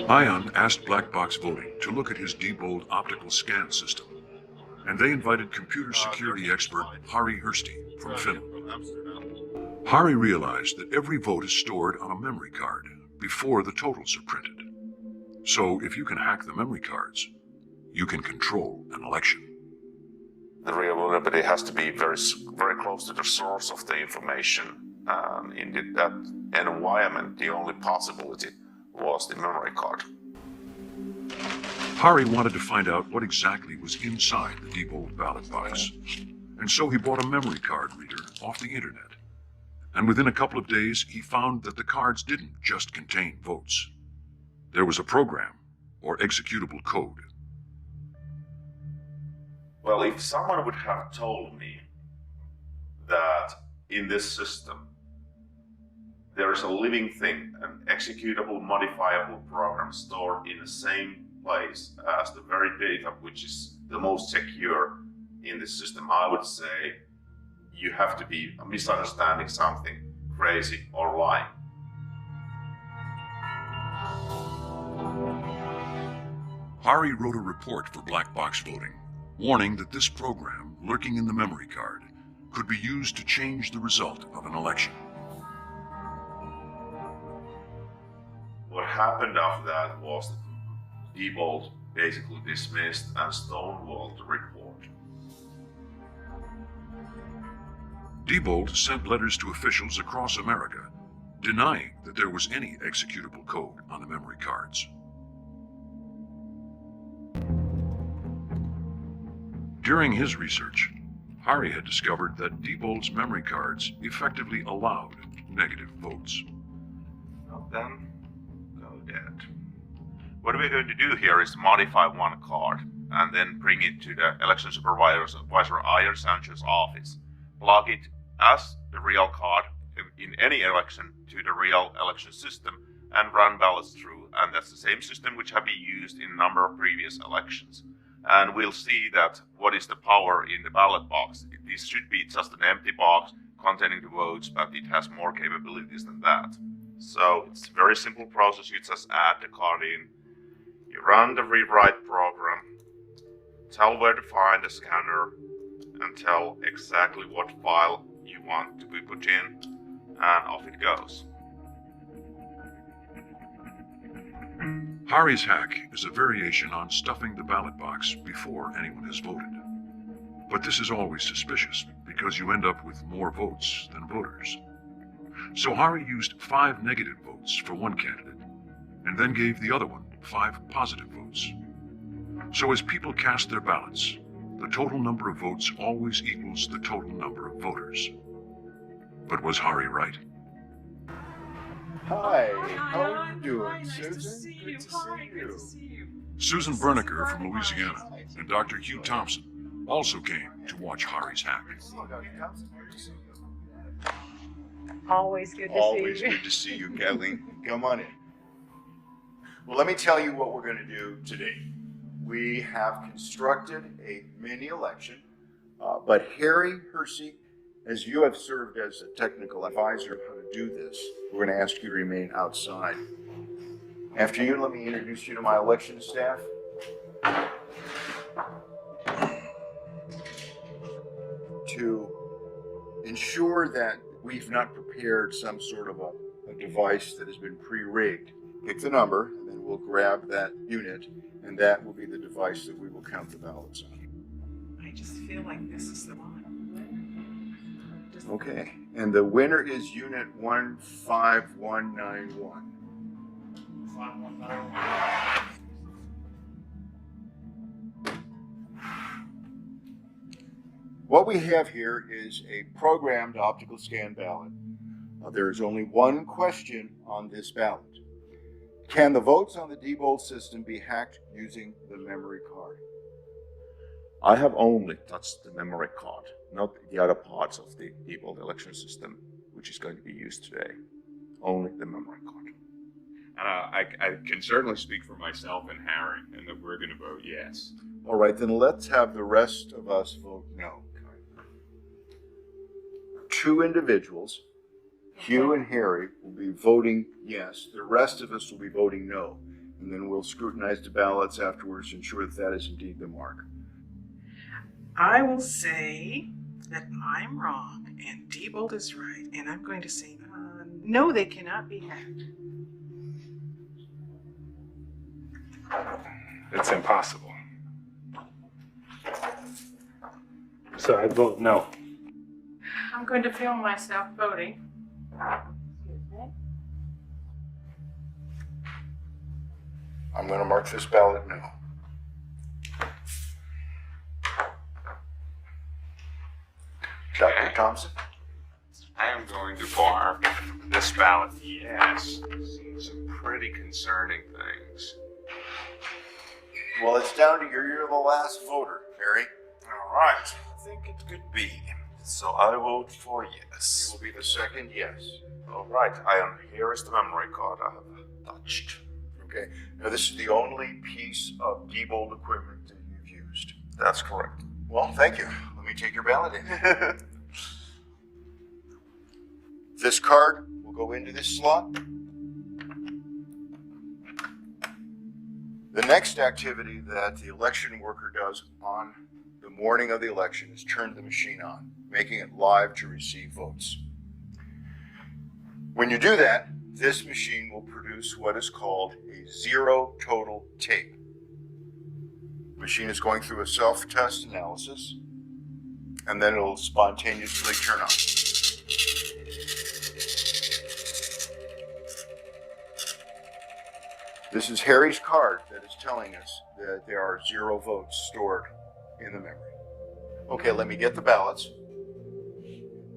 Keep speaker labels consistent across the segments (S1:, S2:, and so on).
S1: Ion asked Black Box Voting to look at his Diebold optical scan system, and they invited computer security expert Harri Hursti from Finland. Harri realized that every vote is stored on a memory card before the totals are printed. So if you can hack the memory cards, you can control an election.
S2: The real vulnerability has to be very, very close to the source of the information. In that environment, the only possibility was the memory card.
S1: Harri wanted to find out what exactly was inside the Diebold ballot box, and so he bought a memory card reader off the internet. And within a couple of days, he found that the cards didn't just contain votes. There was a program, or executable code.
S2: Well, if someone would have told me that in this system there is a living thing, an executable, modifiable program stored in the same place as the very data which is the most secure in this system, I would say you have to be misunderstanding something, crazy, or lying.
S1: Harri wrote a report for Black Box Voting, warning that this program, lurking in the memory card, could be used to change the result of an election.
S2: What happened after that was that Diebold basically dismissed and stonewalled the report.
S1: Diebold sent letters to officials across America, denying that there was any executable code on the memory cards. During his research, Harri had discovered that Diebold's memory cards effectively allowed negative votes.
S2: Well then, go dead. What we're going to do here is modify one card and then bring it to the election supervisor Iron Sancho's office. Plug it as the real card in any election to the real election system and run ballots through. And that's the same system which have been used in a number of previous elections. And we'll see that what is the power in the ballot box. This should be just an empty box containing the votes, but it has more capabilities than that. So it's a very simple process. You just add the card in, you run the rewrite program, tell where to find the scanner, and tell exactly what file you want to be put in, and off it goes.
S1: Harri's hack is a variation on stuffing the ballot box before anyone has voted. But this is always suspicious because you end up with more votes than voters. So Harri used 5 negative votes for one candidate and then gave the other one 5 positive votes. So as people cast their ballots, the total number of votes always equals the total number of voters. But was Harri right?
S3: Hi, how are you doing,
S4: Nice
S3: Susan?
S4: to see you. Good to see you.
S1: Susan Berniker from Louisiana and Dr. Hugh Thompson also came to watch Harri's hack.
S4: Always good to
S3: Always
S4: see you.
S3: good to see you, Kathleen. Come on in. Well, let me tell you what we're going to do today. We have constructed a mini election, but Harri Hursti, as you have served as a technical advisor of how to do this, we're going to ask you to remain outside. After you, let me introduce you to my election staff. To ensure that we've not prepared some sort of a device that has been pre-rigged, pick the number, and then we'll grab that unit, and that will be the device that we will count the ballots on.
S4: I just feel like this is the one.
S3: Okay, and the winner is unit 15191.
S4: 5191.
S3: What we have here is a programmed optical scan ballot. There is only one question on this ballot. Can the votes on the Diebold system be hacked using the memory card?
S2: I have only touched the memory card, not the other parts of the Diebold election system, which is going to be used today. Only the memory card.
S5: And I can certainly speak for myself and Harry, and that we're going to vote yes.
S3: All right, then let's have the rest of us vote no. 2 individuals, Hugh and Harri, will be voting yes. The rest of us will be voting no. and then we'll scrutinize the ballots afterwards to ensure that that is indeed the mark.
S4: I will say that I'm wrong and Diebold is right, and I'm going to say, no, they cannot be hacked.
S6: It's impossible. So I vote no.
S7: I'm going to film myself voting.
S3: I'm going to mark this ballot no. Dr. Thompson?
S5: I am going to mark this ballot yes. Seen some pretty concerning things.
S3: Well, it's down to you. You're the last voter, Harry.
S8: All right. I think it could be. So I vote for yes.
S3: You will be the second yes.
S8: All right. Here is the memory card I have touched.
S3: Okay. Now, this is the only piece of Diebold equipment that you've used.
S8: That's correct.
S3: Well, thank you. Let me take your ballot in. This card will go into this slot. The next activity that the election worker does on the morning of the election is turn the machine on, making it live to receive votes. When you do that, this machine will produce what is called a zero total tape. The machine is going through a self-test analysis, and then it'll spontaneously turn on. This is Harry's card that is telling us that there are 0 votes stored in the memory. Okay, let me get the ballots.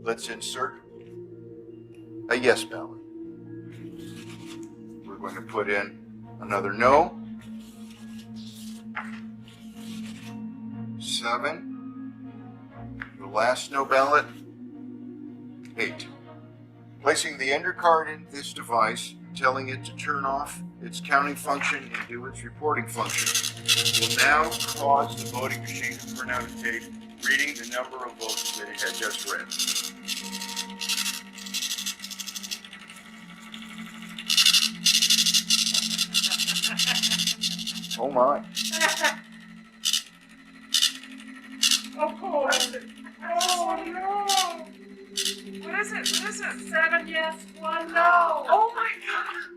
S3: Let's insert a yes ballot. We're going to put in another no. 7. The last no ballot. 8. Placing the ender card in this device, telling it to turn off its counting function and do its reporting function, will now cause the voting machine to print out a tape reading the number of votes that it had just read. Oh my.
S7: Of course. Oh no. What is it? 7 yes, 1 no.
S4: Oh my god!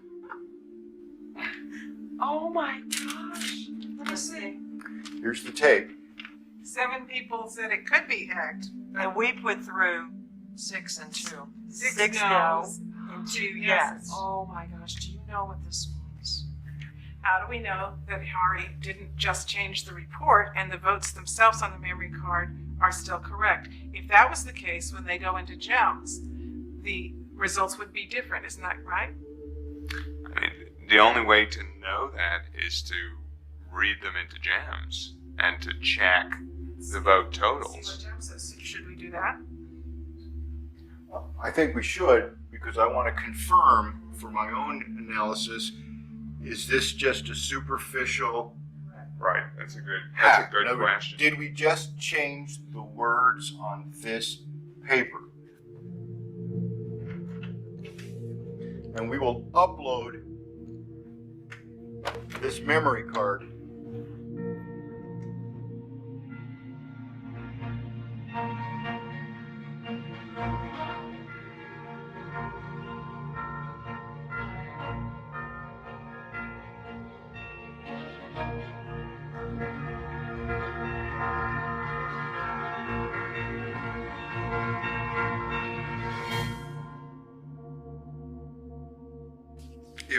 S4: Oh my gosh! Let me see.
S3: Here's the tape.
S4: 7 people said it could be hacked.
S9: And we put through 6 and 2.
S4: 6
S9: Six
S4: no's
S9: and 2
S4: yes.
S9: yes.
S4: Oh my gosh, do you know what this means? How do we know that Harry didn't just change the report and the votes themselves on the memory card are still correct? If that was the case, when they go into gems, the results would be different, isn't that right?
S5: I mean, the only way to know that is to read them into jams and to check the vote
S4: See
S5: totals.
S4: what Jem says. Should we do that?
S3: I think we should, because I want to confirm for my own analysis, is this just a superficial
S5: Right, that's a good
S3: hack? Now,
S5: question.
S3: did we just change the words on this paper? And we will upload this memory card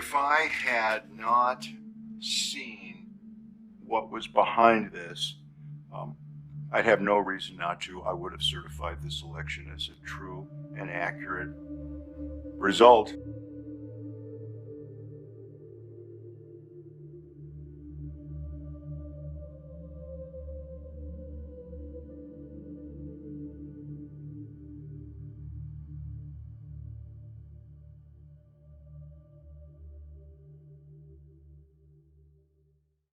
S3: if I had not seen what was behind this, I'd have no reason not to. I would have certified this election as a true and accurate result.